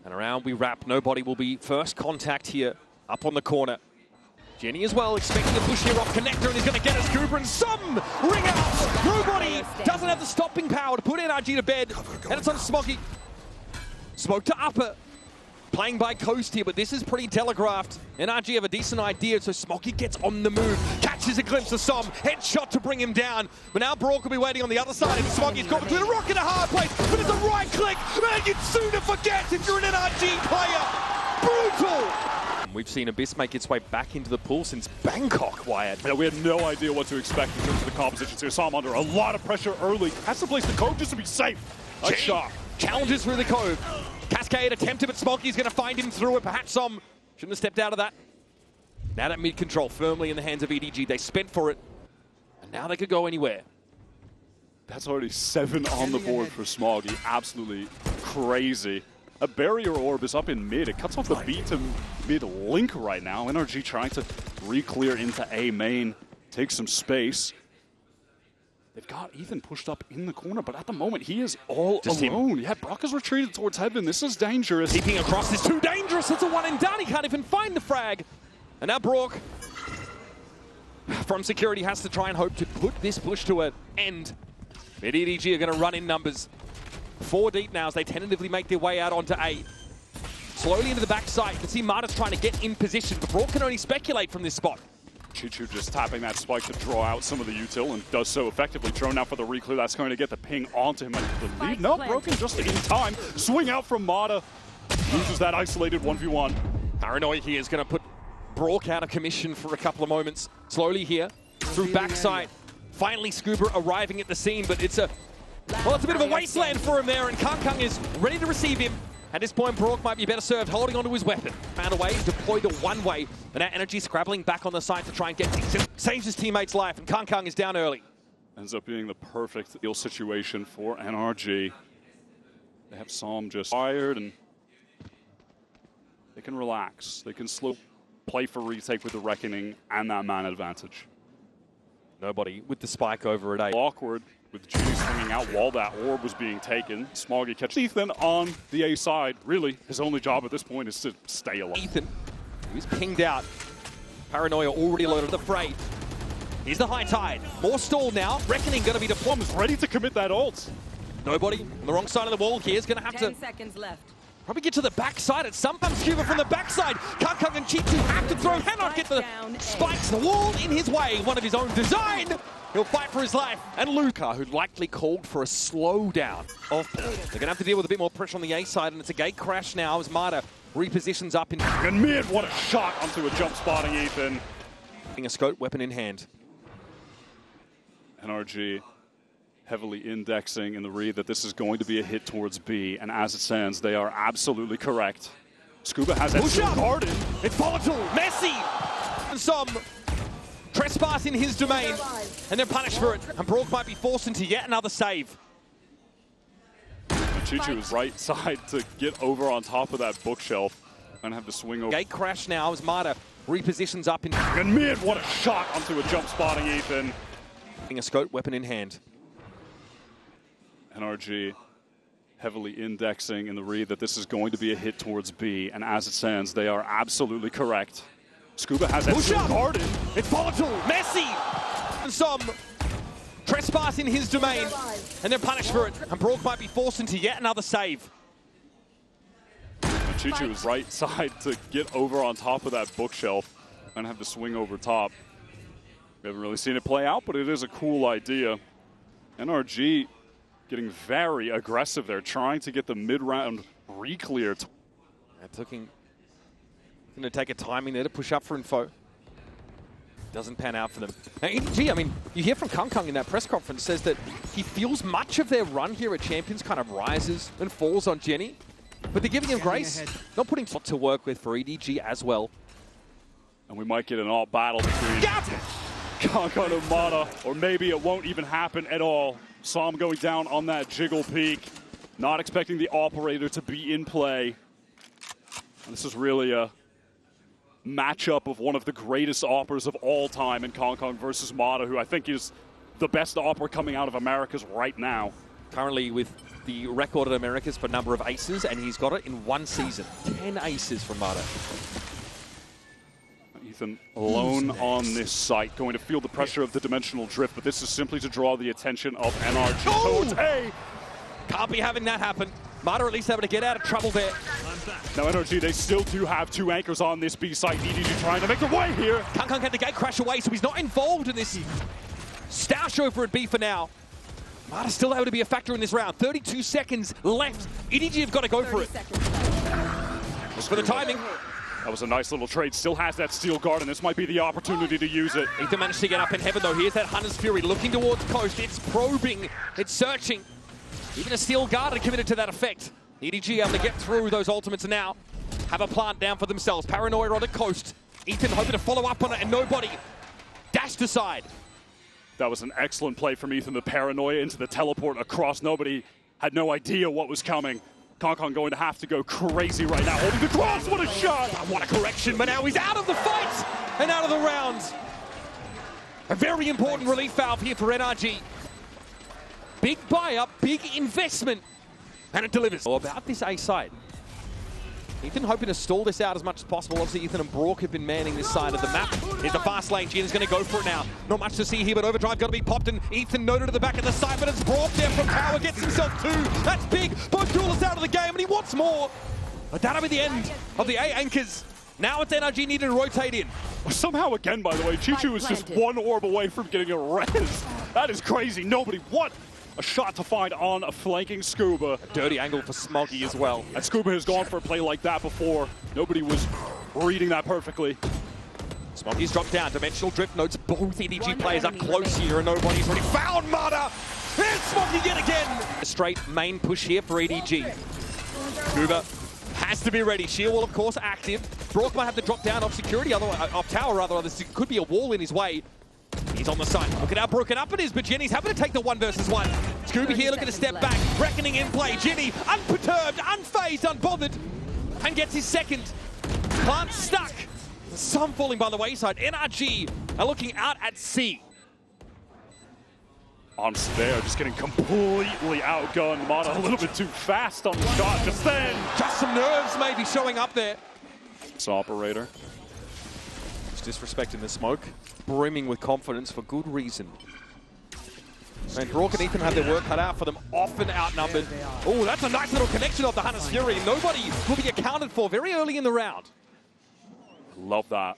And around we wrap. Nobody will be first contact here. Up on the corner. Jenny as well, expecting a push here off connector, and he's going to get a skuba, and some ring out. Nobody doesn't have the stopping power to put NRG to bed. And it's on Smoggy. Smoke to upper. Playing by coast here, but this is pretty telegraphed. NRG have a decent idea, so Smoggy gets on the move. Catches a glimpse of Som. Headshot to bring him down. But now brawk will be waiting on the other side, and Smoggy's got between a rock and a hard place. But it's a right click. Man, you'd sooner forget if you're an NRG player. Brutal. We've seen Abyss make its way back into the pool since Bangkok, Wyatt. Yeah, we had no idea what to expect in terms of the compositions here. Som under a lot of pressure early. Has to place the cove just to be safe. Nice shot. Challenges through the cove. Cascade attempted, but Smoggy's going to find him through it. Perhaps Som shouldn't have stepped out of that. Now that mid-control firmly in the hands of EDG. They spent for it, and now they could go anywhere. That's already 7 on the board for Smoggy. Absolutely crazy. A barrier orb is up in mid. It cuts off the B to mid link right now. NRG trying to re-clear into A main, take some space. They've got Ethan pushed up in the corner, but at the moment he is all alone. Yeah, brawk has retreated towards heaven. This is dangerous. Keeping across is too dangerous. It's a one and done. He can't even find the frag. And now brawk from security has to try and hope to put this push to an end. But EDG are going to run in numbers. 4 deep now as they tentatively make their way out onto A. Slowly into the backside. You can see Mada's trying to get in position, but brawk can only speculate from this spot. CHICHOO just tapping that spike to draw out some of the util and does so effectively. Drone out for the reclear. That's going to get the ping onto him. I believe. No, broken just in time. Swing out from Mada. Loses that isolated 1v1. Paranoia here is going to put brawk out of commission for a couple of moments. Slowly here, through backside. Finally skuba arriving at the scene, but it's a bit of a wasteland for him there, and CHICHOO is ready to receive him. At this point, brawk might be better served holding onto his weapon. Found a way, deploy the one-way, and that NRG scrabbling back on the side to try and get decent. Saves his teammate's life, and CHICHOO is down early. Ends up being the perfect ill situation for NRG. They have Som just fired, and they can relax. They can slow play for retake with the Reckoning and that man advantage. Nobody with the spike over at A. Awkward with Judy swinging out while that orb was being taken. Smoggy catches Ethan on the A side. Really, his only job at this point is to stay alive. Ethan, who's pinged out. Paranoia already loaded the fray. Here's the high tide. More stall now. Reckoning going to be deployed. Ready to commit that ult. Nobody on the wrong side of the wall here is going to have 10 seconds left. Probably get to the backside at some point. skuba from the backside. CHICHOO and CHICHOO have to throw. Cannot get the spikes. The wall in his way. One of his own design. He'll fight for his life. And Luca, who likely called for a slowdown of play. They're going to have to deal with a bit more pressure on the A side, and it's a gate crash now as Mada repositions up in. And mid, what a shot onto a jump spotting Ethan. A scope, weapon in hand. NRG heavily indexing in the read that this is going to be a hit towards B, and as it stands, they are absolutely correct. skuba has that guarded. It's volatile, messy, and some trespass in his domain, and then punish for it. And brawk might be forced into yet another save. CHICHOO's right side to get over on top of that bookshelf and have to swing over. Gate crash now as Mada repositions up in. And mid, what a shot onto a jump spotting Ethan. A scope, weapon in hand. NRG heavily indexing in the read that this is going to be a hit towards B, and as it stands, they are absolutely correct. skuba has that guarded. It's volatile, messy, and some trespass in his domain, and then punish for it. And brawk might be forced into yet another save. CHICHOO's right side to get over on top of that bookshelf and have to swing over top. We haven't really seen it play out, but it is a cool idea. NRG getting very aggressive there, trying to get the mid-round re-clear. Going to take a timing there to push up for info. Doesn't pan out for them. Now, NRG, I mean, you hear from CHICHOO in that press conference, says that he feels much of their run here at Champions kind of rises and falls on Jenny, but they're giving him grace, not putting lot to work with for EDG as well. And we might get an alt battle between CHICHOO and mada, or maybe it won't even happen at all. Som going down on that jiggle peak. Not expecting the operator to be in play. And this is really a matchup of one of the greatest operas of all time in CHICHOO versus mada, who I think is the best opera coming out of Americas right now. Currently with the record in Americas for number of aces, and he's got it in one season. 10 aces from mada. Ethan alone on this site, going to feel the pressure of the dimensional drift, but this is simply to draw the attention of NRG towards A. Can't be having that happen. mada at least able to get out of trouble there. Now NRG, they still do have 2 anchors on this B site. EDG trying to make the way here. Kang had the gate crash away, so he's not involved in this stoush over at B for now. mada's still able to be a factor in this round. 32 seconds left. EDG have got to go for it. Just for the timing. That was a nice little trade. Still has that steel guard, and this might be the opportunity to use it. Ethan managed to get up in heaven, though. Here's that Hunter's Fury looking towards Coast. It's probing. It's searching. Even a steel guard had committed to that effect. EDG able to get through those ultimates and now have a plant down for themselves. Paranoia on the Coast. Ethan hoping to follow up on it, and nobody dashed aside. That was an excellent play from Ethan. The Paranoia into the teleport across. Nobody had no idea what was coming. Kong going to have to go crazy right now, holding the cross. What a shot! What a correction, but now he's out of the fight and out of the rounds. A very important relief valve here for NRG. Big buy-up, big investment, and it delivers. About this A side. Ethan hoping to stall this out as much as possible. Obviously, Ethan and brawk have been manning this side of the map. Here's the fast lane. Jin is going to go for it now. Not much to see here, but Overdrive got to be popped, and Ethan noted at the back of the side, but it's brawk there from Power. Gets himself 2. That's big. Both duelists out of the game, and he wants more. But that'll be the end of the A anchors. Now it's NRG needing to rotate in. Somehow again, by the way, CHICHOO is just 1 orb away from getting a res. That is crazy. Nobody, what? A shot to find on a flanking Skuba. A dirty angle for Smoggy as well. And Skuba has gone for a play like that before. Nobody was reading that perfectly. Smoggy's dropped down. Dimensional drift notes both EDG players up close here, and nobody's really found mada. And Smoggy yet again. A straight main push here for EDG. Skuba has to be ready. Sheer wall, of course, active. brawk might have to drop down off security, otherwise, off tower rather. There could be a wall in his way. He's on the side. Look at how broken up it is, but Jenny's having to take the 1 versus 1. Scooby here looking to step back. Reckoning in play. Jenny, unperturbed, unfazed, unbothered, and gets his second. Plant stuck. Some falling by the wayside. NRG are looking out at C. On there, just getting completely outgunned. mada a little bit too fast on the shot just then. Just some nerves maybe showing up there. This operator. He's disrespecting the smoke. Brimming with confidence for good reason. And brawk and Ethan have their work cut out for them, often outnumbered. Oh, that's a nice little connection of the Hunter's Fury. Nobody will be accounted for very early in the round. Love that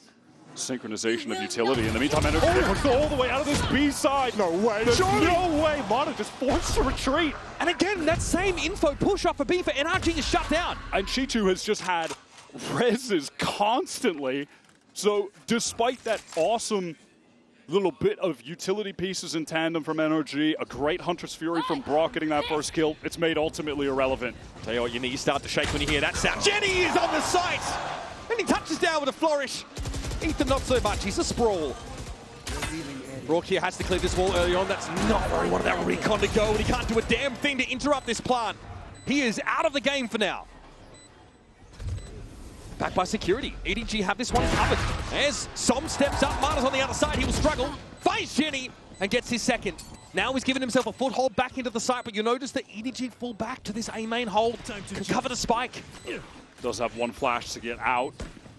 synchronization of utility. In the meantime, NRG pushed all the way out of this B side. No way. There's no way. mada just forced to retreat. And again, that same info push off a B for NRG is shut down. And CHICHOO has just had reses constantly. So despite that awesome little bit of utility pieces in tandem from NRG, a great Hunter's Fury from brawk getting that first kill, it's made ultimately irrelevant. Tell you what, your knees start to shake when you hear that sound. Jenny is on the site! And he touches down with a flourish. Ethan not so much, he's a sprawl. brawk here has to clear this wall early on. That's not where he wanted that recon to go, and he can't do a damn thing to interrupt this plant. He is out of the game for now. Back by security. EDG have this one covered. As Som steps up, mada's on the other side. He will struggle. Finds Jenny and gets his second. Now he's given himself a foothold back into the site, but you notice that EDG fall back to this A main hold to cover the spike. Does have 1 flash to get out.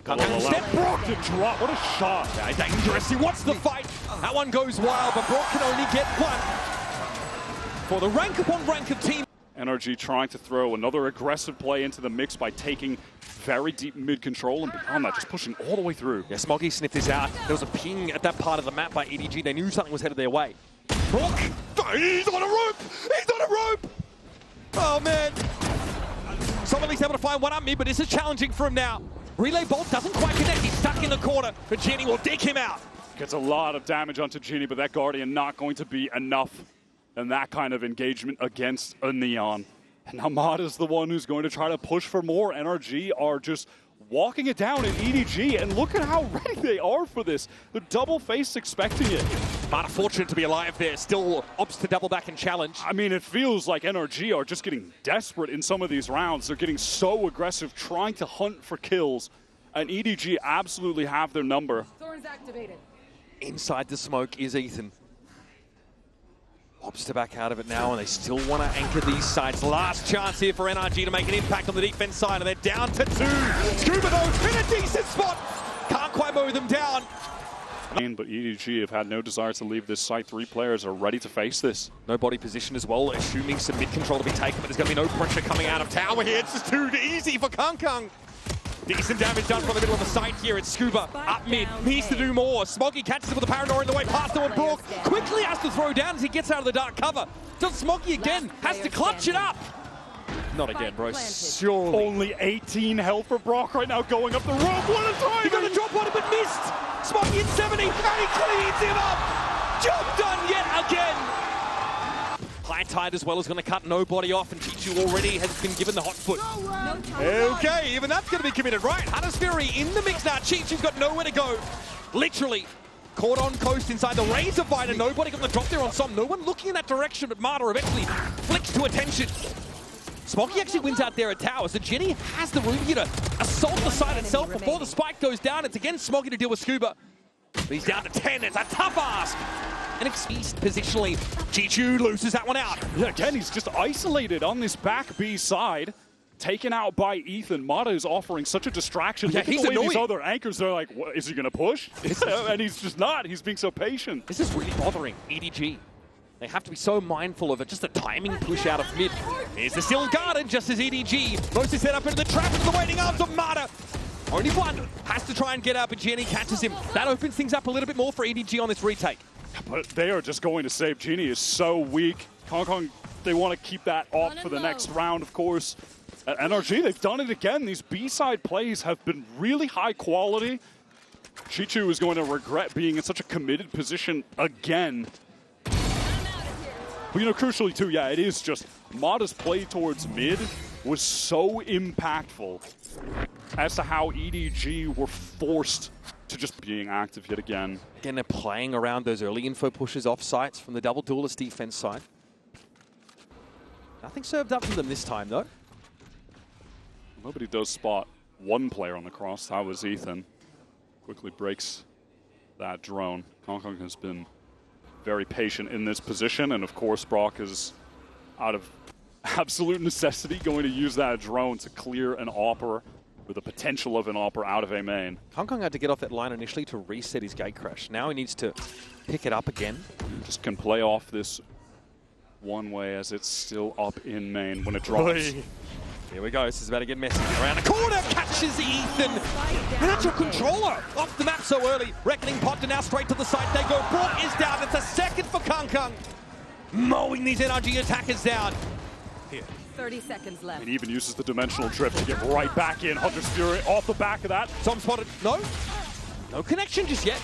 Step brawk to drop. What a shot. Yeah, dangerous. He wants the fight. That one goes wild, but brawk can only get 1. For the rank upon rank of team. NRG trying to throw another aggressive play into the mix by taking very deep mid control, and beyond that, just pushing all the way through. Yeah, Smoggy sniffed this out. There was a ping at that part of the map by EDG. They knew something was headed their way. brawk! He's on a rope! He's on a rope! Oh, man. Somebody's able to find one up mid, but this is challenging for him now. Relay Bolt doesn't quite connect. He's stuck in the corner, but Jenny will dig him out. Gets a lot of damage onto Jenny, but that Guardian not going to be enough in that kind of engagement against a Neon. And now mada's the one who's going to try to push for more. NRG are just walking it down in EDG, and look at how ready they are for this. The double face expecting it. mada fortunate to be alive there. Still opts to double back and challenge. I mean, it feels like NRG are just getting desperate in some of these rounds. They're getting so aggressive, trying to hunt for kills. And EDG absolutely have their number. Thorns activated. Inside the smoke is Ethan. Opts to back out of it now, and they still want to anchor these sides. Last chance here for NRG to make an impact on the defense side, and they're down to 2. Skuba though in a decent spot. Can't quite mow them down. But EDG have had no desire to leave this site. 3 players are ready to face this. No body position as well, assuming some mid control to be taken, but there's going to be no pressure coming out of tower here. It's just too easy for Kung. Decent damage done from the middle of the site here. It's Skuba up mid, needs to do more. Smoggy catches him with a Paranoia in the way, past him, and brawk quickly has to throw down as he gets out of the dark cover. Does Smoggy again, has to clutch it up. Not again, bro. Surely. Only 18 health for brawk right now, going up the rope. What a try! He got a drop on him, but missed. Smoggy at 70, and he cleans him up. Job done yet again. High Tide as well is going to cut nobody off, and CHICHOO already has been given the hot foot. Okay, even that's going to be committed, right? Hunter's Fury in the mix now. CHICHOO's got nowhere to go. Literally caught on coast inside the Razor Vine, nobody got the drop there on some. No one looking in that direction, but mada eventually flicks to attention. Smoggy actually wins out there at tower, so Jenny has the room here to assault the side itself before the spike goes down. It's again Smoggy to deal with Skuba. But he's down to 10. It's a tough ask. And east positionally, CHICHOO loses that one out. Yeah, again, he's just isolated on this back B side, taken out by Ethan. Mada is offering such a distraction. Yeah, he's annoying. These other anchors, they're like, what, is he going to push? And he's just not. He's being so patient. This is really bothering EDG. They have to be so mindful of it. Just a timing push out of mid. Here's the still guarded just as EDG throws his head up into the trap into the waiting arms of mada. Only one has to try and get up, but Jenny catches him. That opens things up a little bit more for EDG on this retake. But they are just going to save. Genie is so weak. Kong, they want to keep that off for the next round, of course. At NRG, they've done it again. These B-side plays have been really high quality. CHICHOO is going to regret being in such a committed position again. But, you know, crucially, too, yeah, it is just Mada's play towards mid was so impactful as to how EDG were forced to just being active yet again. Again, they're playing around those early info pushes off sites from the double duelist defense side. Nothing served up for them this time, though. Nobody does spot one player on the cross. That was Ethan. Quickly breaks that drone. Kong has been very patient in this position, and of course, brawk is out of absolute necessity going to use that drone to clear an AWPer with the potential of an AWPer out of A main. Kong had to get off that line initially to reset his gate crash. Now he needs to pick it up again. Just can play off this one way as it's still up in main when it drops. Here we go, this is about to get messy. Around the corner, catches Ethan. And that's your controller off the map so early. Reckoning pod to now straight to the side. They go, brawk is down. It's a second for Kung. Mowing these NRG attackers down. Here. 30 seconds left. And he even uses the dimensional drift to get right back in. Hunter's Fury off the back of that. Tom spotted. No connection just yet.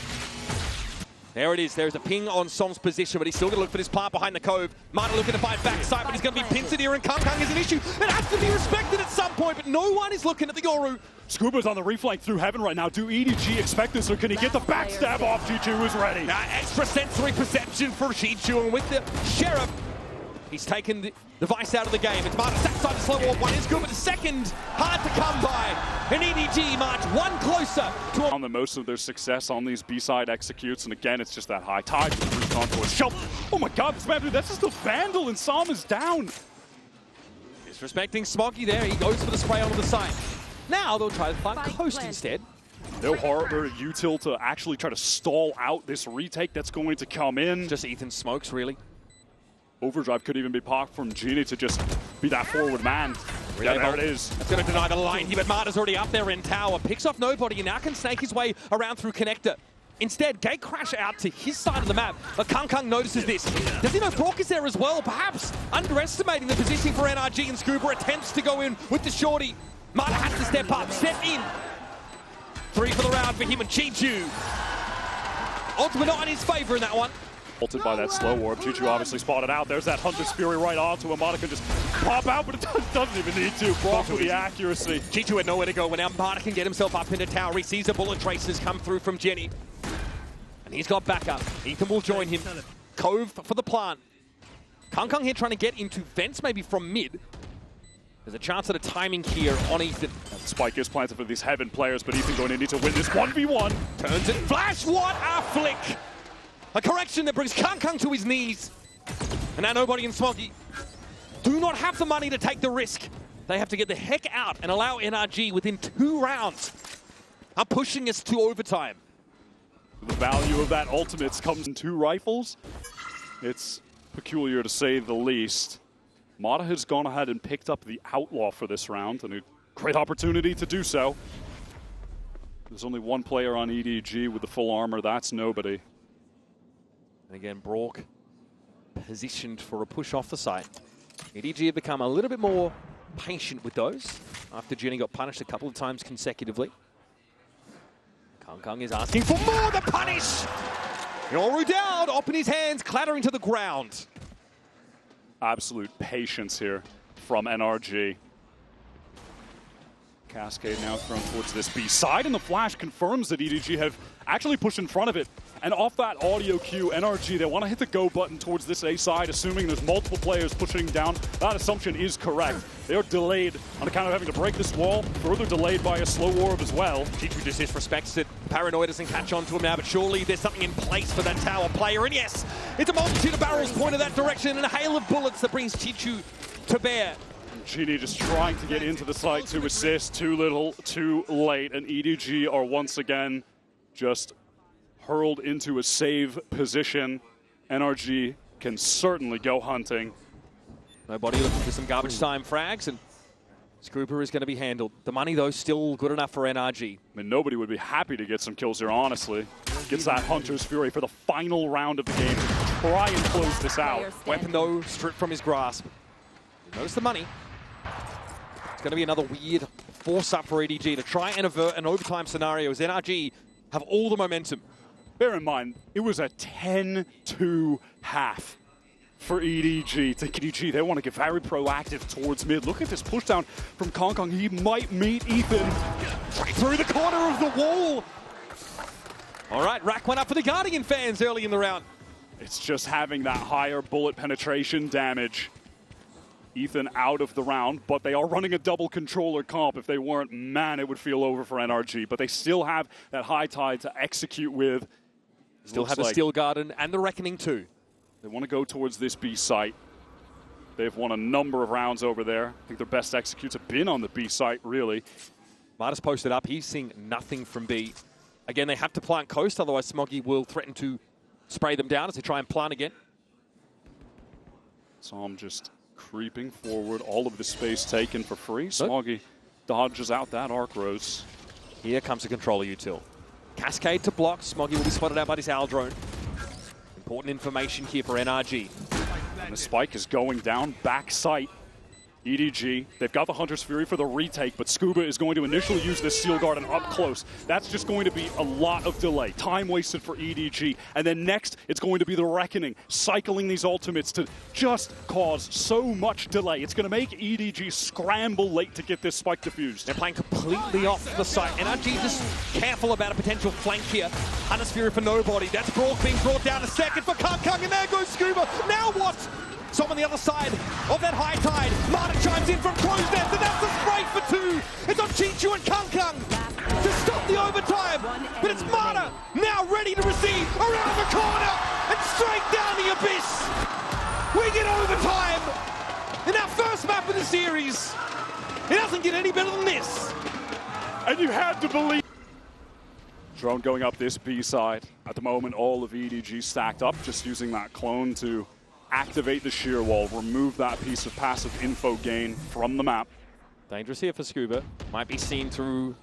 There it is. There's a ping on Som's position, but he's still going to look for this plant behind the cove. Mada looking to fight backside, but he's going to be pincered here, and Kung is an issue. It has to be respected at some point, but no one is looking at the Yoru. Skuba's on the reflank through heaven right now. Do EDG expect this, or can he get the backstab off? CHICHOO is ready. Extra sensory perception for CHICHOO, and with the Sheriff, he's taken the device out of the game. It's Mada side to slow off. One is good, but the second hard to come by. And EDG march one closer to on the most of their success on these B-side executes, and again, it's just that high tide with the Bruce contour. Shelf. Oh my God, this man, dude, that's just a Vandal, and Som is down. Disrespecting Smoggy there. He goes for the spray onto the side. Now they'll try to find coast instead. No harder util to actually try to stall out this retake that's going to come in. Just Ethan smokes, really. Overdrive could even be popped from Genie to just be that forward man. Yeah, there it is. That's going to deny the line here, but Mada's already up there in tower. Picks off nobody and now can snake his way around through connector. Instead, gate crash out to his side of the map, but Kung notices this. Does he know brawk is there as well? Perhaps underestimating the positioning for NRG, and Skuba attempts to go in with the shorty. Mada has to step up, step in. 3 for the round for him and CHICHOO. Ultimate not in his favor in that one. Ulted by that slow warp. CHICHOO obviously spotted out. There's that Hunter's Fury right onto him. Mada can just pop out, but it doesn't even need to. brawk with the accuracy. CHICHOO had nowhere to go, and now Mada can get himself up into tower. He sees the bullet traces come through from Jenny. And he's got backup. Ethan will join him. Cove for the plant. Kung here trying to get into vents maybe from mid. There's a chance at a timing here on Ethan. Spike is planted for these Heaven players, but Ethan going to need to win this 1v1. Turns it. Flash, what a flick! A correction that brings Kung to his knees. And now Nobody and Smoggy do not have the money to take the risk. They have to get the heck out and allow NRG within 2 rounds. I'm pushing us to overtime. The value of that ultimates comes in 2 rifles. It's peculiar to say the least. Mada has gone ahead and picked up the Outlaw for this round, and a great opportunity to do so. There's only 1 player on EDG with the full armor. That's Nobody. And again, brawk positioned for a push off the site. EDG have become a little bit more patient with those after Jenny got punished a couple of times consecutively. Kung is asking for more, the punish! Yoru down, up in his hands, clattering to the ground. Absolute patience here from NRG. Cascade now thrown towards this B side, and the flash confirms that EDG have actually pushed in front of it. And off that audio cue, NRG, they want to hit the go button towards this A side, assuming there's multiple players pushing down. That assumption is correct. They are delayed on account of having to break this wall, further delayed by a slow orb as well. CHICHOO just disrespects it. Paranoid doesn't catch on to him now, but surely there's something in place for that tower player. And yes, it's a multitude of barrels pointed that direction and a hail of bullets that brings CHICHOO to bear. Genie just trying to get into the site to assist. Too little, too late. And EDG are once again just hurled into a save position. NRG can certainly go hunting. Nobody looking for some garbage time frags, and Skuba is going to be handled. The money, though, still good enough for NRG. I mean, Nobody would be happy to get some kills here, honestly. Gets that Hunter's Fury for the final round of the game to try and close this out. Weapon, though, stripped from his grasp. Notice the money. It's going to be another weird force-up for EDG to try and avert an overtime scenario as NRG have all the momentum. Bear in mind, it was a 10-2 half for EDG. To EDG, they want to get very proactive towards mid. Look at this pushdown from Kong. He might meet Ethan right through the corner of the wall. All right, rack one up for the Guardian fans early in the round. It's just having that higher bullet penetration damage. Ethan out of the round, but they are running a double controller comp. If they weren't, man, it would feel over for NRG. But they still have that high tide to execute with. Still have the Steel Garden and the Reckoning too. They want to go towards this B site. They've won a number of rounds over there. I think their best executes have been on the B site, really. Mada's posted up. He's seeing nothing from B. Again, they have to plant coast, otherwise Smoggy will threaten to spray them down as they try and plant again. Som just creeping forward, all of the space taken for free. Smoggy dodges out that arc rose. Here comes the controller util. Cascade to block. Smoggy will be spotted out by this owl drone. Important information here for NRG. And the spike is going down back site. EDG, they've got the Hunter's Fury for the retake, but Skuba is going to initially use this Steel Garden up close. That's just going to be a lot of delay. Time wasted for EDG. And then next, it's going to be the Reckoning, cycling these ultimates to just cause so much delay. It's going to make EDG scramble late to get this spike defused. They're playing completely off the site. NRG just careful about a potential flank here. Hunter's Fury for Nobody. That's brawk being brought down a second for Kung, and there goes Skuba. Now what? Some on the other side of that high tide. Mada chimes in from close nest, and that's the spray for 2. It's on CHICHOO and Kung to stop the overtime. But it's Mada now ready to receive around the corner and straight down the abyss. We get overtime in our first map of the series. It doesn't get any better than this. And you had to believe. Drone going up this B side. At the moment, all of EDG stacked up, just using that clone to activate the shear wall, remove that piece of passive info gain from the map. Dangerous here for Skuba. Might be seen through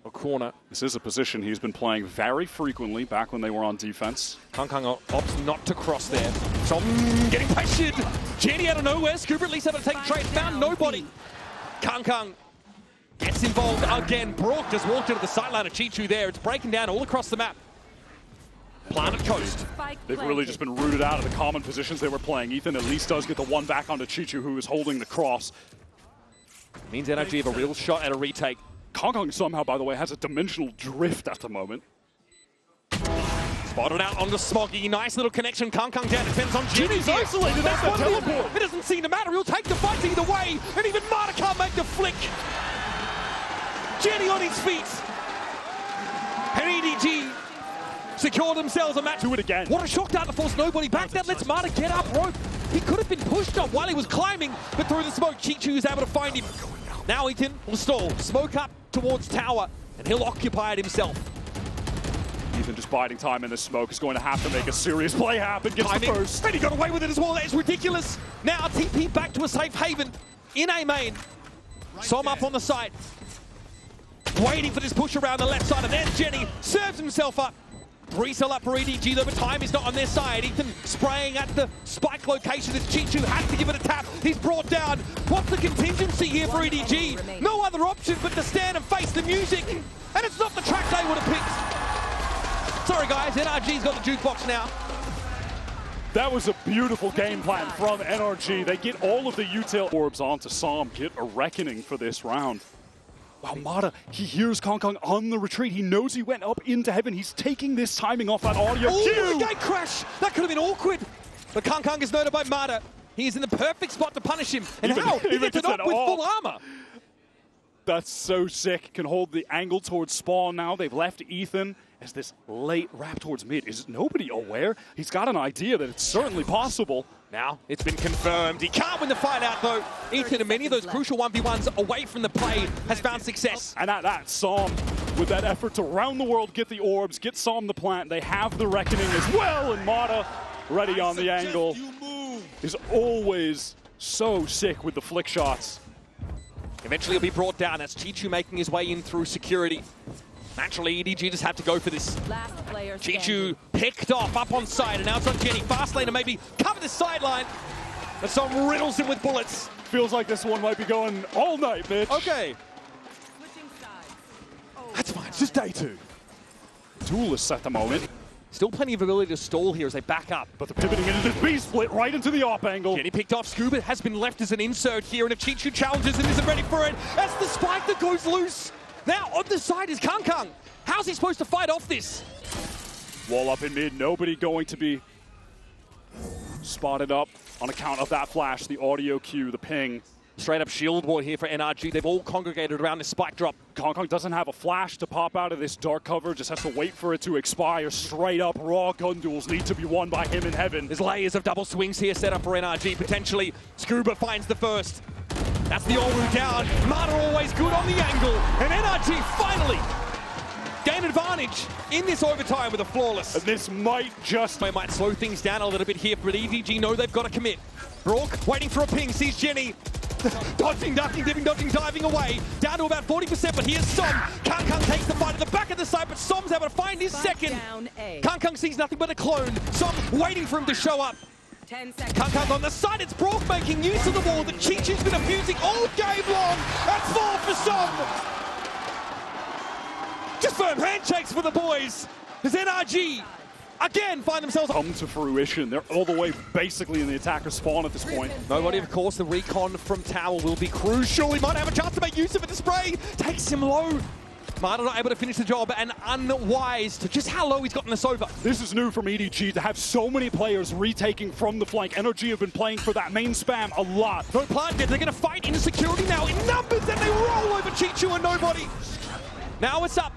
a corner. This is a position he's been playing very frequently back when they were on defense. Kung opts not to cross there. So getting pressured. Jenny out of nowhere. Skuba at least able to take a trade. Found Nobody. Kung gets involved again. brawk just walked into the sideline of CHICHOO there. It's breaking down all across the map. Planted coast. They've really just been rooted out of the common positions they were playing. Ethan at least does get the one back onto CHICHOO, who is holding the cross. Means NRG have a real shot at a retake. Kong somehow, by the way, has a dimensional drift at the moment. Spotted out onto Smoggy. Nice little connection. Kung down. Defends on Jenny. Jimmy's isolated. That's the teleport. It doesn't seem to matter. He'll take the fight either way. And even Mada can't make the flick. Jenny on his feet. And EDG secure themselves a match. Do it again. What a shock dart to force Nobody back. That lets Mada get up rope. He could have been pushed up while he was climbing, but through the smoke, CHICHOO is able to find him. Now Ethan will stall, smoke up towards tower, and he'll occupy it himself. Ethan just biding time in the smoke is going to have to make a serious play happen. Gets the first. And he got away with it as well. That is ridiculous. Now TP back to a safe haven in A main. Som up on the side. Waiting for this push around the left side, and then Jenny serves himself up. Resell up for EDG, though, but time is not on their side. Ethan spraying at the spike location as CHICHOO has to give it a tap. He's brought down. What's the contingency here for EDG? No other option but to stand and face the music. And it's not the track they would have picked. Sorry, guys, NRG's got the jukebox now. That was a beautiful game plan from NRG. They get all of the util orbs onto Som, get a reckoning for this round. Wow, Mada, he hears KongKong on the retreat. He knows he went up into heaven. He's taking this timing off that audio cue. Gate crash! That could have been awkward. But KongKong is noted by Mada. He is in the perfect spot to punish him. And how? He gets it up with full armor. That's so sick. Can hold the angle towards spawn now. They've left Ethan as this late wrap towards mid. Is nobody aware? He's got an idea that it's certainly possible. Now it's been confirmed. He can't win the fight out though. Ethan, in many of those crucial 1v1s away from the play, has found success. And at that, Som, with that effort to round the world, get the orbs, get Som the plant. They have the reckoning as well. And Mada, ready on the angle, is always so sick with the flick shots. Eventually he'll be brought down. That's CHICHOO making his way in through security. Naturally, EDG just had to go for this. CHICHOO picked off up on side, and now it's on Jenny. Fast lane to maybe cover the sideline. But Som riddles him with bullets. Feels like this one might be going all night, bitch. Okay. That's fine, it's just day two. Toolless at the moment. Still plenty of ability to stall here as they back up. But they're pivoting into this B-split right into the op angle. Jenny picked off. Skuba has been left as an insert here, and if CHICHOO challenges and isn't ready for it, that's the spike that goes loose. Now on the side is KongKong. How's he supposed to fight off this? Wall up in mid, nobody going to be spotted up on account of that flash, the audio cue, the ping. Straight up shield wall here for NRG. They've all congregated around this spike drop. KongKong doesn't have a flash to pop out of this dark cover, just has to wait for it to expire. Straight up raw gun duels need to be won by him in heaven. There's layers of double swings here set up for NRG. Potentially, Skuba finds the first. That's the Oru down. Mada always good on the angle. And NRG finally gain advantage in this overtime with a flawless. And this might just... They might slow things down a little bit here, but EDG know they've got to commit. brawk waiting for a ping, sees Jenny. Dodging, ducking, dipping, dodging, diving away. Down to about 40%, but here's Som. KongKong takes the fight at the back of the side, but Som's able to find his second. KongKong sees nothing but a clone. Som waiting for him to show up. 10 seconds. KongKong on the side, it's brawk making use of the wall that CHICHOO's been abusing all game long. That's 4 for Som. Just firm handshakes for the boys. As NRG again find themselves come to fruition. They're all the way basically in the attacker spawn at this point. Nobody, of course, the recon from tower will be crucial. He might have a chance to make use of it. The spray takes him low. Mada not able to finish the job and unwise to just how low he's gotten this over. This is new from EDG to have so many players retaking from the flank. NRG have been playing for that main spam a lot. No plant yet. They're going to fight into security now in numbers, and they roll over CHICHOO and nobody. Now it's up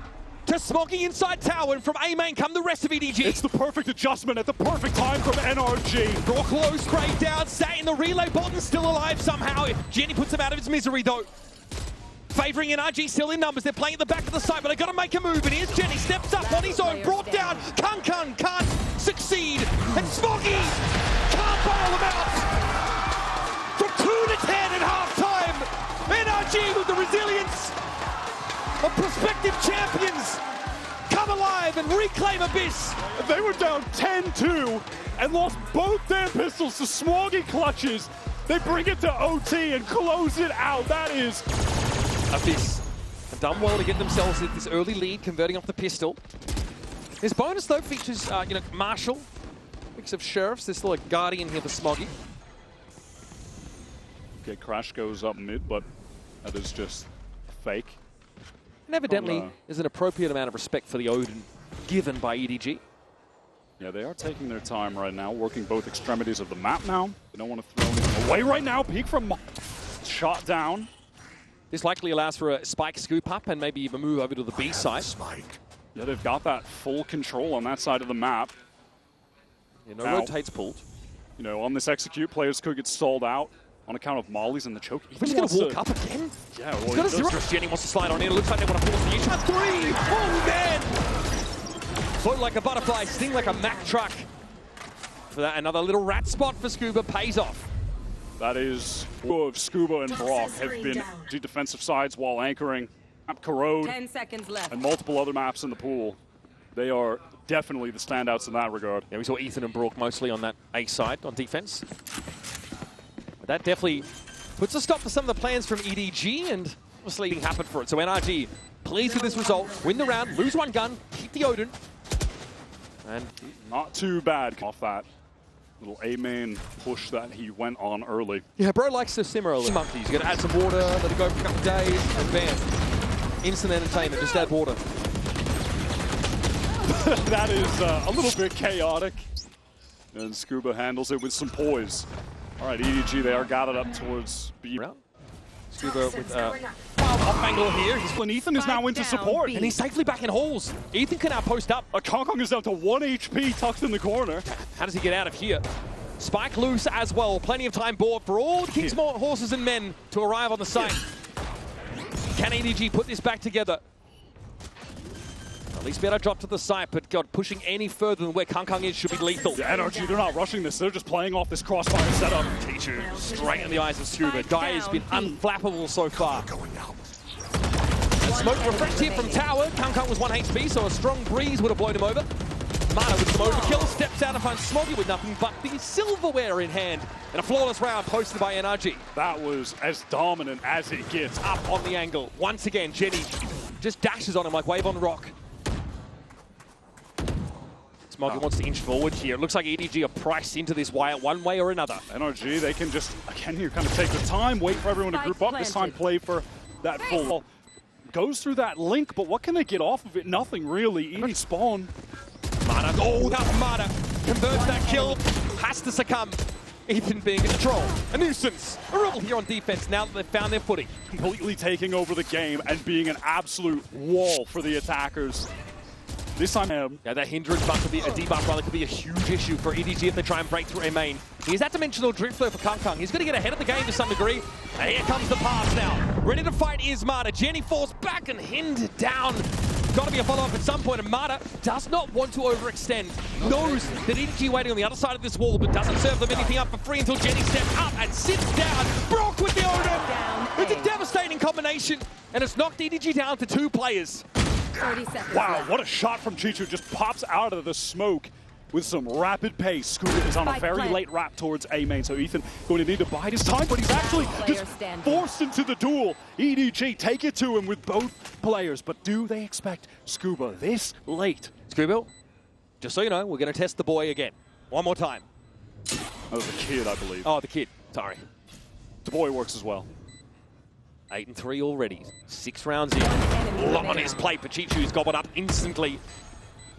to Smoggy inside tower, and from A main come the rest of EDG. It's the perfect adjustment at the perfect time from NRG. brawk low, sprayed down, sat in the relay bottom, still alive somehow. Jenny puts him out of his misery though. Favouring NRG, still in numbers. They're playing at the back of the site, but they've got to make a move. And here's Jenny, steps up on his own, brought down. KongKong can't succeed. And Smoggy can't bail them out. From 2 to 10 at half-time. NRG with the resilience of prospective champions come alive and reclaim Abyss. They were down 10-2 and lost both their pistols to Smoggy clutches. They bring it to OT and close it out. That is... Abyss have done well to get themselves this early lead, converting off the pistol. His bonus, though, features, Marshall, mix of sheriffs. There's still a Guardian here for Smoggy. Okay, Crash goes up mid, but that is just fake. And evidently, there's an appropriate amount of respect for the Odin given by EDG. Yeah, they are taking their time right now, working both extremities of the map now. They don't want to throw anything away right now. Peek from shot down. This likely allows for a spike scoop up and maybe even move over to the B side. Yeah, they've got that full control on that side of the map. Yeah, no rotates pulled. You know, on this execute, players could get stalled out on account of mollies and the choke. He's going to walk up again? Yeah, well, he's got a zero. Jenny wants to slide on in. It looks like they want to force the shot. 3! Oh, man! Float like a butterfly, sting like a Mack truck. For that, another little rat spot for Skuba pays off. That is, of Skuba and brawk have been the defensive sides while anchoring. Corrode 10 seconds left. And multiple other maps in the pool. They are definitely the standouts in that regard. Yeah, we saw Ethan and brawk mostly on that A side on defense. But that definitely puts a stop to some of the plans from EDG, and obviously nothing happened for it. So NRG pleased with this result, win the round, lose one gun, keep the Odin. And not too bad off that little A-main push that he went on early. Yeah, bro likes to simmer a little. Monkeys, you gotta add some water, let it go for a couple of days, and bam. Instant entertainment, just add water. That is a little bit chaotic. And Skuba handles it with some poise. All right, EDG, they are gathered up towards B. Skuba with wild off angle here. And Ethan is now into support. And he's safely back in halls. Ethan can now post up. Kong is down to 1 HP tucked in the corner. How does he get out of here? Spike loose as well. Plenty of time board for all the King's horses and men to arrive on the site. Can EDG put this back together? At least better drop to the site, but God, pushing any further than where Kong is should be lethal. The NRG, they're not rushing this. They're just playing off this crossfire setup. CHICHOO straight in the eyes of Skuba. Guy has been unflappable so far. And smoke reflect here from tower. Kong was 1 HP, so a strong breeze would have blown him over. Mada with some overkill, steps out and finds Smoggy with nothing but the silverware in hand. And a flawless round posted by NRG. That was as dominant as it gets. Up on the angle. Once again, Jenny just dashes on him like Wave on Rock. Smoggy wants to inch forward here. It looks like EDG are priced into this wire one way or another. NRG, they can just, again, here kind of take the time, wait for everyone to group up. This time play for that full. Goes through that link, but what can they get off of it? Nothing really. Even spawn. Mada, oh, that's Mada. Converts that kill, has to succumb. Ethan being a troll, a nuisance, a rebel here on defense now that they've found their footing. Completely taking over the game and being an absolute wall for the attackers. This time, yeah, that hindrance buff could be a debuff, rather could be a huge issue for EDG if they try and break through a main. Here's that dimensional drift though for Kong. He's going to get ahead of the game to some degree. And here comes the pass now. Ready to fight is Mada. Jenny falls back and hindered down. Got to be a follow-up at some point, and Mada does not want to overextend. Knows that EDG waiting on the other side of this wall, but doesn't serve them anything up for free until Jenny steps up and sits down. brawk with the Odin. It's a devastating combination, and it's knocked EDG down to 2 players. 30 seconds wow, what a shot from CHICHOO. Just pops out of the smoke with some rapid pace. Skuba is on a very late wrap towards A main, so Ethan going to need to bide his time, but he's actually just forced into the duel. EDG take it to him with both players, but do they expect Skuba this late? Skuba, just so you know, we're going to test the boy again. One more time. That was the kid, I believe. Oh, the kid. Sorry. The boy works as well. 8 and 3 already. 6 rounds in. A lot on his plate, but CHICHOO's gobbled up instantly.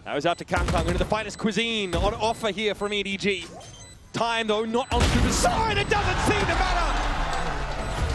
Goes out to Kong into the finest cuisine on offer here from EDG. Time though, not on Skuba's side. It doesn't seem to matter.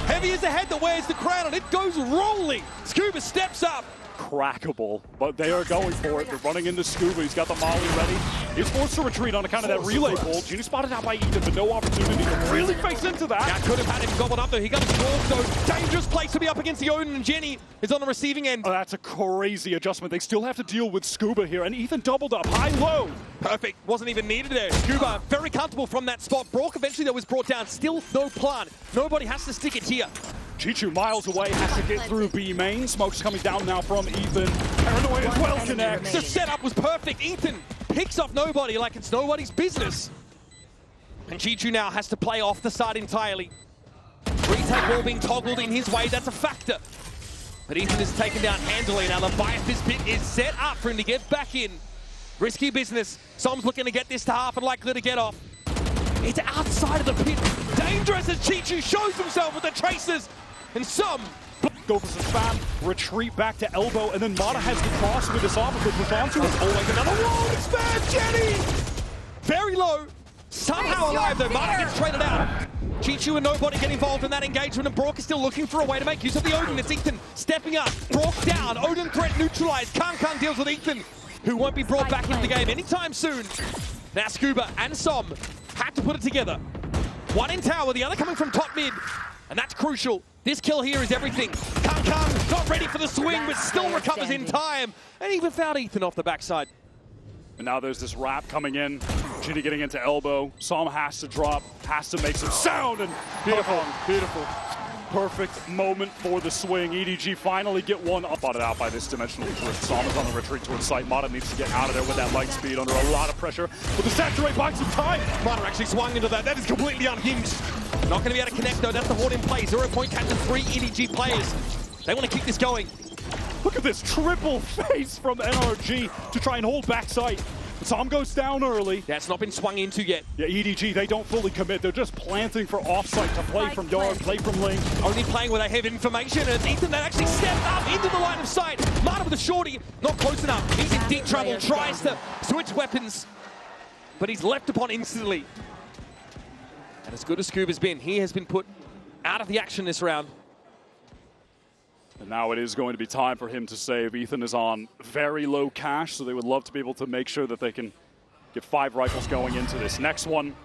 Heavy is the head that wears the crown, and it goes rolling. Skuba steps up. Crackable, but they are going for it. They're running into Skuba. He's got the molly ready. He's forced to retreat on account of that relay pull. Genie spotted out by Ethan, but no opportunity to really face into that. That could have had him gobbled up though. He got his ball, though. Dangerous place to be up against the Odin, and Jenny is on the receiving end. Oh, that's a crazy adjustment. They still have to deal with Skuba here, and Ethan doubled up, high-low. Perfect. Wasn't even needed there. Skuba very comfortable from that spot. brawk eventually though was brought down. Still no plan. Nobody has to stick it here. CHICHOO miles away, has to get through B main. Smoke's coming down now from Ethan. Paranoia as well connects. The setup was perfect. Ethan picks off nobody like it's nobody's business. And CHICHOO now has to play off the side entirely. Retake ball being toggled in his way, that's a factor. But Ethan is taken down handily. Now Leviathan's pit is set up for him to get back in. Risky business. Som's looking to get this to half and likely to get off. It's outside of the pit. Dangerous as CHICHOO shows himself with the tracers. And Som go for some spam, retreat back to elbow, and then Mada has the cross with this offer, push onto it. Oh, like another wall expand, Jenny! Very low. Somehow alive though. Mada gets traded out. CHICHOO and nobody get involved in that engagement, and brawk is still looking for a way to make use of the Odin. It's Ethan stepping up. brawk down. Odin threat neutralized. Kong deals with Ethan, who won't be brought back into the game anytime soon. Now Skuba and Som had to put it together. One in tower, the other coming from top mid. And that's crucial. This kill here is everything. CHICHOO not ready for the swing, but still recovers in time. And even found Ethan off the backside. And now there's this wrap coming in. Ginny getting into elbow. Som has to drop, has to make some sound, and beautiful, beautiful. Perfect moment for the swing. EDG finally get one up. Bought it out by this dimensional drift. Som is on the retreat towards site. Mada needs to get out of there with that light speed under a lot of pressure. But the saturate buys some time. Mada actually swung into that. That is completely unhinged. Not going to be able to connect though. That's the Horde in play. 0 point captain, 3 EDG players. They want to keep this going. Look at this triple face from NRG to try and hold back site. Som goes down early. That's not been swung into yet. Yeah, EDG, they don't fully commit. They're just planting for offsite to play from yard, play from lane. Only playing where they have information, and Ethan that actually stepped up into the line of sight. Mada with a shorty, not close enough. He's in deep trouble, tries to switch weapons, but he's leapt upon instantly. And as good as Skuba's been, he has been put out of the action this round. And now it is going to be time for him to save. Ethan is on very low cash, so they would love to be able to make sure that they can get 5 rifles going into this. Next one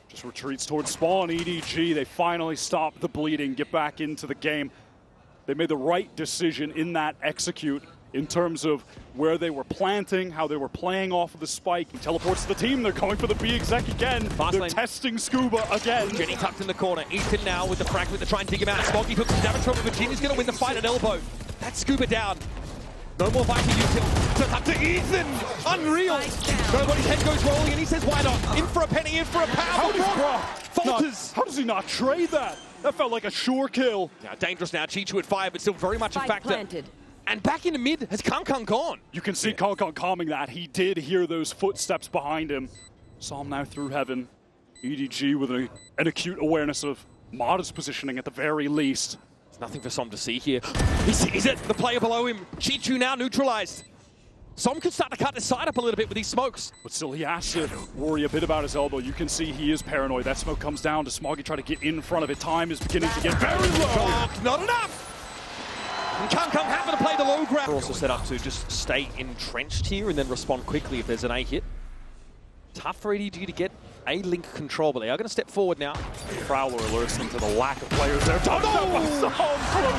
just retreats towards spawn. EDG, they finally stop the bleeding, get back into the game. They made the right decision in that execute in terms of where they were planting, how they were playing off of the spike. He teleports to the team. They're going for the B exec again. They're testing Skuba again. Jenny tucked in the corner. Ethan now with the fragment to try and dig him out. Smoggy took some damage from him, but Jenny's going to win the fight at elbow. That's Skuba down. No more Viking util. So up to Ethan. Unreal. Nobody's head goes rolling, and he says, why not? In for a penny, in for a power. Falters. How does he not trade that? That felt like a sure kill. Now, dangerous now. CHICHOO at 5, but still very much a factor. Planted. And back into mid has CHICHOO gone. You can see CHICHOO calming that. He did hear those footsteps behind him. Som now through heaven. EDG with an acute awareness of Mada's positioning at the very least. There's nothing for Som to see here. He sees it. The player below him. CHICHOO now neutralized. Som could start to cut his side up a little bit with these smokes. But still, he has to worry a bit about his elbow. You can see he is paranoid. That smoke comes down to Smoggy, try to get in front of it. Time is beginning to get very low. Not enough. And CHICHOO happen to play the low ground. They're also set up to just stay entrenched here and then respond quickly if there's an A hit. Tough for EDG to get A link control, but they are going to step forward now. Prowler alerts them to the lack of players there. Close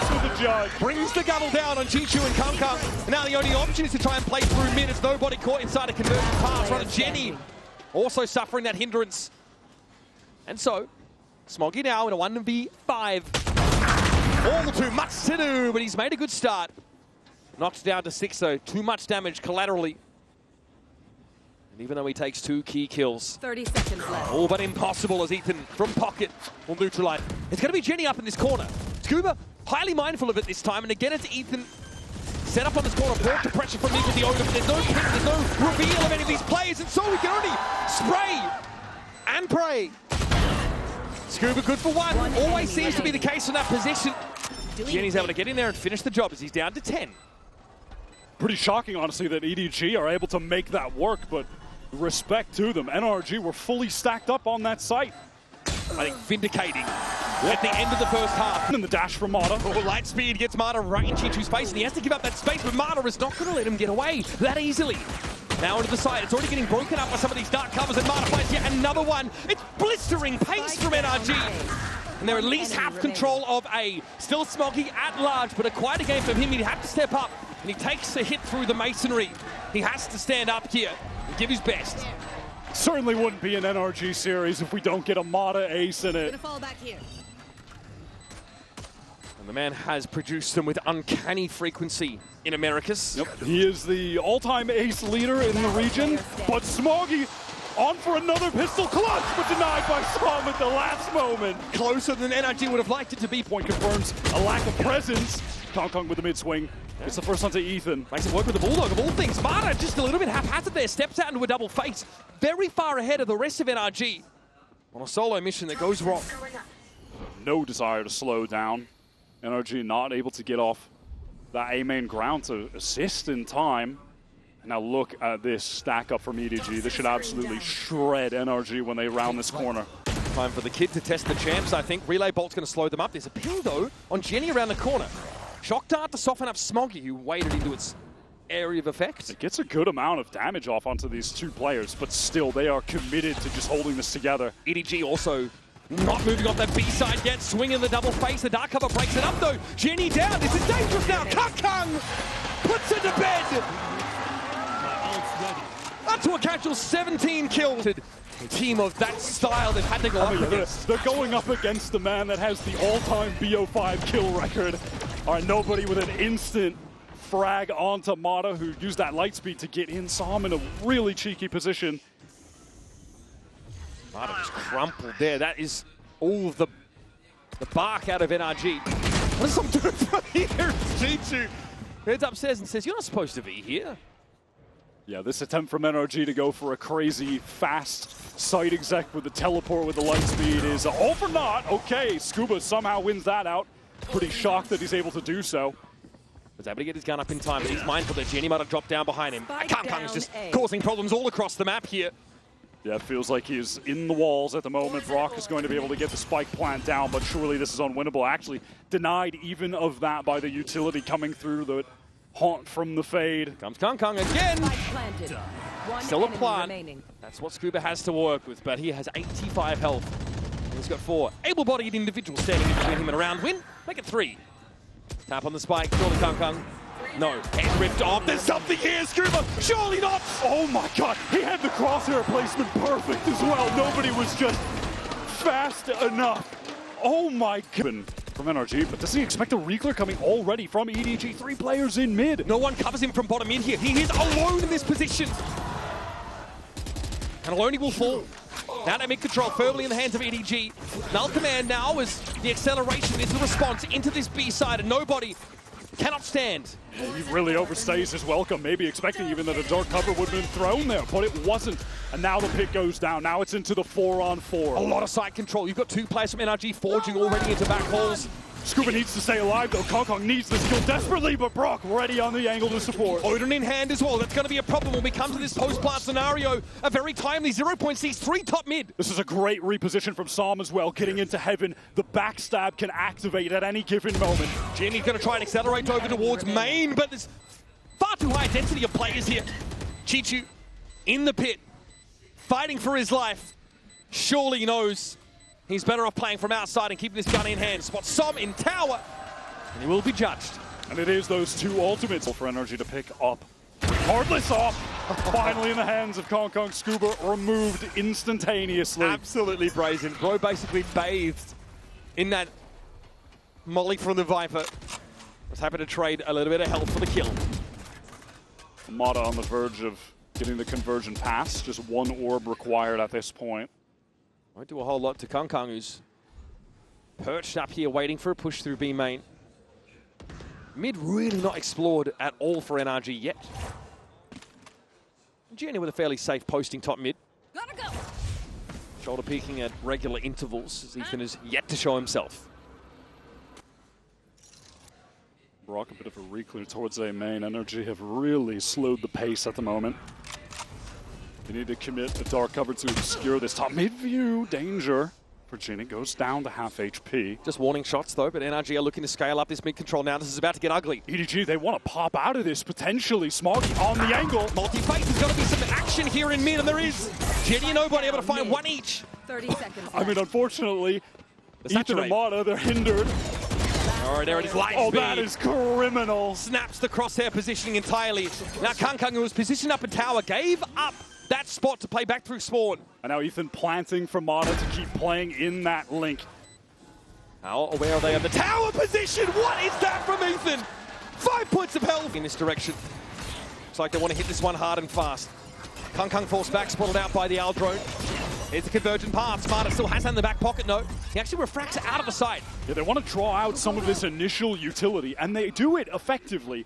with the judge. Brings the gavel down on CHICHOO and CHICHOO. Now the only option is to try and play through mid. It's nobody caught inside a conversion pass. Runner Jenny also suffering that hindrance. And so, Smoggy now in a 1v5. All too much to do, but he's made a good start. Knocks down to 6 though. Too much damage collaterally. And even though he takes 2 key kills. 30 seconds left. All but impossible as Ethan from pocket will neutralize. It's going to be Jenny up in this corner. Skuba highly mindful of it this time, and again it's Ethan set up on this corner, brought to pressure from mid with the Odin. There's no pick, there's no reveal of any of these players, and so we can only spray and pray. Skuba good for one. Always seems to be the case in that position. Jenny's able to get in there and finish the job as he's down to 10. Pretty shocking, honestly, that EDG are able to make that work, but respect to them. NRG were fully stacked up on that site. I think vindicating at the end of the first half. And the dash from Mada. Oh, light speed gets Mada right in CHICHOO's face, and he has to give up that space, but Mada is not going to let him get away that easily. Now into the side, it's already getting broken up by some of these dark covers, and Mada finds yet another one. It's blistering pace from NRG. And they're at least have control of A. Still Smoggy at large, but quite a game from him. He'd have to step up, and he takes a hit through the masonry. He has to stand up here and give his best. Certainly wouldn't be an NRG series if we don't get a Mada ace in it. Gonna fall back here. And the man has produced them with uncanny frequency in Americas. Yep, he is the all-time ace leader in the region, but Smoggy on for another pistol clutch, but denied by Som at the last moment. Closer than NRG would have liked it to be. Point confirms a lack of presence. CHICHOO with the mid-swing. It's the first one to Ethan. Makes it work with the Bulldog of all things. Mada just a little bit haphazard there. Steps out into a double face. Very far ahead of the rest of NRG. On a solo mission that goes wrong. No desire to slow down. NRG not able to get off that A main ground to assist in time. And now look at this stack up from EDG. This should absolutely shred NRG when they round this corner. Time for the kid to test the champs, I think. Relay Bolt's going to slow them up. There's a pill, though, on Jenny around the corner. Shock dart to soften up Smoggy, who waded into its area of effect. It gets a good amount of damage off onto these two players, but still, they are committed to just holding this together. NRG also not moving off that B side yet, swinging the double face. The dark cover breaks it up though. Jenny down. This is dangerous now. KK puts it to bed. Up to a casual 17 kills. A team of that style they've had to go up against. They're going up against the man that has the all-time BO5 kill record. All right, nobody with an instant frag onto Mada, who used that light speed to get in. Saw him in a really cheeky position. Mada just crumpled there. That is all of the bark out of NRG. What is some doing from here? CHICHOO heads upstairs and says, "You're not supposed to be here." Yeah, this attempt from NRG to go for a crazy, fast site exec with the teleport with the light speed is all for naught. Okay, Skuba somehow wins that out. Pretty shocked that he's able to do so. Was able to get his gun up in time, but he's mindful that Jenny might have dropped down behind him. KK is just causing problems all across the map here. Yeah, it feels like he's in the walls at the moment. brawk is going to be able to get the spike plant down, but surely this is unwinnable. Actually, denied even of that by the utility coming through the haunt from the fade. Comes KK again. Still a plant. That's what Skuba has to work with, but he has 85 health. He's got 4 able-bodied individuals standing in between him and a round win. Make it 3. Tap on the spike, surely KK. No, head ripped off. There's something here, Skuba. Surely not. Oh my god, he had the crosshair placement perfect as well. Nobody was just fast enough. Oh my god. From NRG, but does he expect a reclear coming already from EDG? 3 players in mid. No one covers him from bottom in here. He is alone in this position. And alone he will fall. Now that mid-control firmly in the hands of EDG. Null command now as the acceleration is the response into this B side, and nobody cannot stand. He really overstays his welcome, maybe expecting even that a dark cover would have been thrown there, but it wasn't. And now the pick goes down. Now it's into the 4-on-4. A lot of side control. You've got 2 players from NRG forging already into back halls. Skuba needs to stay alive though. KK needs this kill desperately, but brawk ready on the angle to support. Odin in hand as well. That's going to be a problem when we come to this post-plant scenario. A very timely 0.63 top mid. This is a great reposition from Sam as well, getting into heaven. The backstab can activate at any given moment. Jenny's going to try and accelerate over towards main, but there's far too high density of players here. CHICHOO in the pit, fighting for his life. Surely he knows he's better off playing from outside and keeping this gun in hand. Spots Som in tower, and he will be judged. And it is those 2 ultimates for NRG to pick up. Regardless off, finally in the hands of KK. Skuba removed instantaneously. Absolutely brazen. Bro basically bathed in that molly from the Viper. Was happy to trade a little bit of health for the kill. Mada on the verge of getting the conversion pass. Just 1 orb required at this point. Won't do a whole lot to KK, who's perched up here waiting for a push through B main. Mid really not explored at all for NRG yet. Jenny with a fairly safe posting top mid. Gotta go. Shoulder peeking at regular intervals as Ethan is yet to show himself. brawk a bit of a reclear towards A main. NRG have really slowed the pace at the moment. They need to commit the dark cover to obscure this top mid view. Danger. Virginia goes down to half HP. Just warning shots though, but NRG are looking to scale up this mid control now. This is about to get ugly. EDG, they want to pop out of this potentially. Smoggy on the angle. Multi-face, there's got to be some action here in mid, and there is. Jenny and nobody able to find one each. 30 seconds. I mean, unfortunately, Ethan and saturate. Mada, they're hindered. All right, there it is. Light Oh, speed. that is criminal. Snaps the crosshair positioning entirely. Now KK, who was positioned up in tower, gave up that spot to play back through spawn. And now Ethan planting for Mada to keep playing in that link. How aware are they of the tower position? What is that from Ethan? 5 points of health in this direction. Looks like they want to hit this one hard and fast. KK falls back, spotted out by the Al drone. Here's the convergent path. Smarter still has that in the back pocket, no. He actually refracts it out of the sight. Yeah, they want to draw out some of this initial utility, and they do it effectively.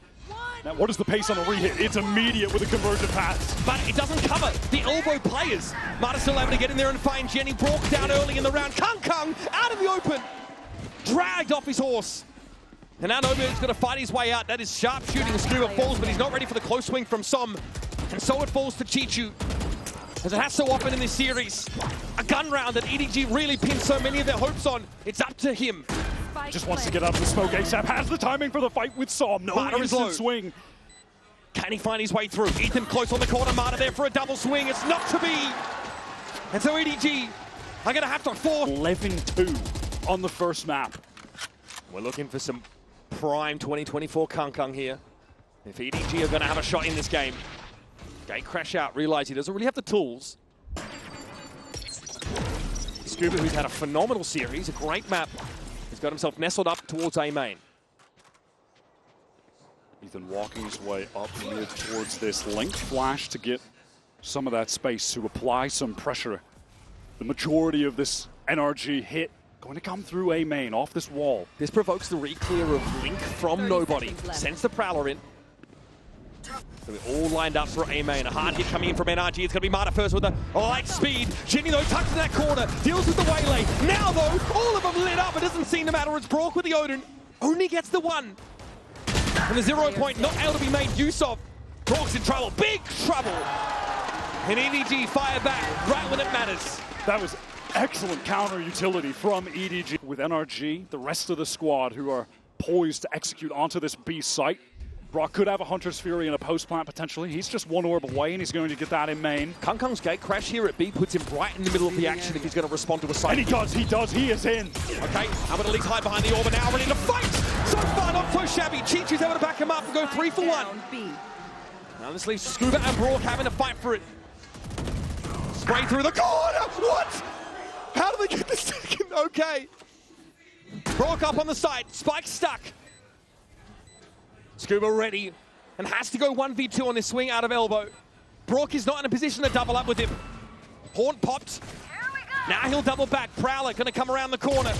Now, what is the pace on the re-hit? It's immediate with a convergent pass. But it doesn't cover the elbow players. Mada's still able to get in there and find Jenny. Brawk down early in the round. KK out of the open. Dragged off his horse. And now Nobu's going to fight his way out. That is sharp shooting. Skuba falls, but he's not ready for the close swing from Som. And so it falls to CHICHOO. As it has so often in this series. A gun round that EDG really pinned so many of their hopes on. It's up to him. Just wants to get out of the smoke ASAP. Has the timing for the fight with Som. No Mada is low. instant swing. Can he find his way through? Ethan close on the corner, mada there for a double swing. It's not to be. And so EDG are going to have to force 11-2 on the first map. We're looking for some prime 2024 Kung here. If EDG are going to have a shot in this game. Gate crash out, realize he doesn't really have the tools. Skuba, who's had a phenomenal series, a great map, has got himself nestled up towards A main. Ethan walking his way up mid towards this link flash to get some of that space to apply some pressure. The majority of this NRG hit going to come through A main off this wall. This provokes the re-clear of Link from nobody. Sends the Prowler in. So we're all lined up for A main. A hard hit coming in from NRG. It's going to be mada first with a light speed. Jenny though tucks in that corner, deals with the waylay. Now though, all of them lit up. It doesn't seem to matter. It's brawk with the Odin. Only gets the one. And the 0 point not able to be made use of. brawk's in trouble. Big trouble. And EDG fire back right when it matters. That was excellent counter utility from EDG. With NRG, the rest of the squad who are poised to execute onto this B site. brawk could have a Hunter's Fury and a post plant potentially. He's just one orb away and he's going to get that in main. Kung's gate crash here at B puts him right in the middle of the action if he's going to respond to a site. And he does, he is in. Okay, Albert at least hide behind the orb and now ready to fight. So far, not so shabby. CHICHOO's able to back him up and go 3 for 1. Now this leaves Skuba and brawk having to fight for it. Spray through the corner. What? How do they get the second? Okay. brawk up on the side. Spike stuck. Skuba ready and has to go 1v2 on this swing out of elbow. brawk is not in a position to double up with him. Horn popped. Now he'll double back. Prowler going to come around the corner.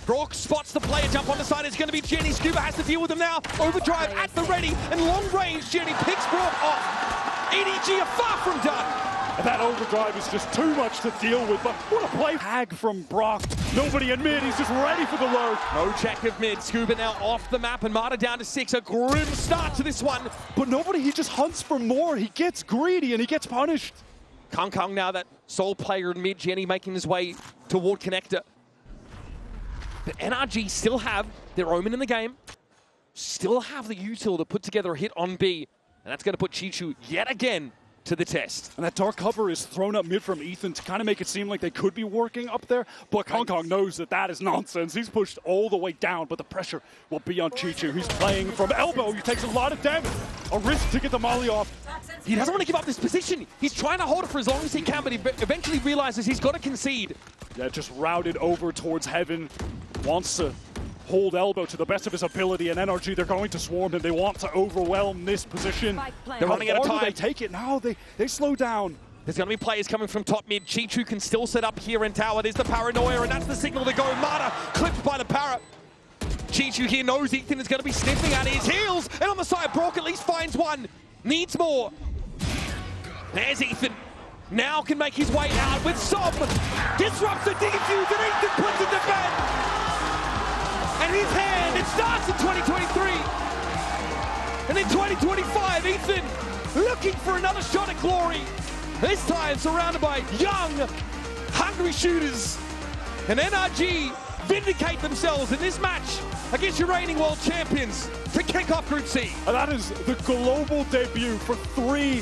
brawk spots the player jump on the side. It's going to be Jenny. Skuba has to deal with him now. Overdrive at the ready and long range. Jenny picks brawk off. EDG are far from done. And that overdrive is just too much to deal with, but what a play. Hag from brawk. Nobody in mid, he's just ready for the load. No check of mid. Skuba now off the map and mada down to 6. A grim start to this one. But nobody, he just hunts for more. He gets greedy and he gets punished. Kung now that sole player in mid. Jenny making his way toward connector. But NRG still have their omen in the game. Still have the util to put together a hit on B. And that's going to put CHICHOO yet again to the test. And that dark cover is thrown up mid from Ethan to kind of make it seem like they could be working up there, but Kung knows that that is nonsense. He's pushed all the way down, but the pressure will be on CHICHOO. He's playing from elbow. He takes a lot of damage. A risk to get the molly off. He doesn't want to give up this position. He's trying to hold it for as long as he can, but he eventually realizes he's got to concede. Yeah, just routed over towards heaven. Wants to hold elbow to the best of his ability, and NRG, they're going to swarm him. They want to overwhelm this position. They're running out of time. They take it now. They slow down. There's going to be players coming from top mid. CHICHOO can still set up here in tower. There's the paranoia, and that's the signal to go. mada clipped by the para. CHICHOO here knows Ethan is going to be sniffing at his heels, and on the side, brawk at least finds one. Needs more. There's Ethan. Now can make his way out with Sob. Disrupts the defuse, and Ethan puts it to bed. And his hand, it starts in 2023. And in 2025, Ethan looking for another shot at glory. This time surrounded by young, hungry shooters. And NRG vindicate themselves in this match against your reigning world champions to kick off Group C. And that is the global debut for 3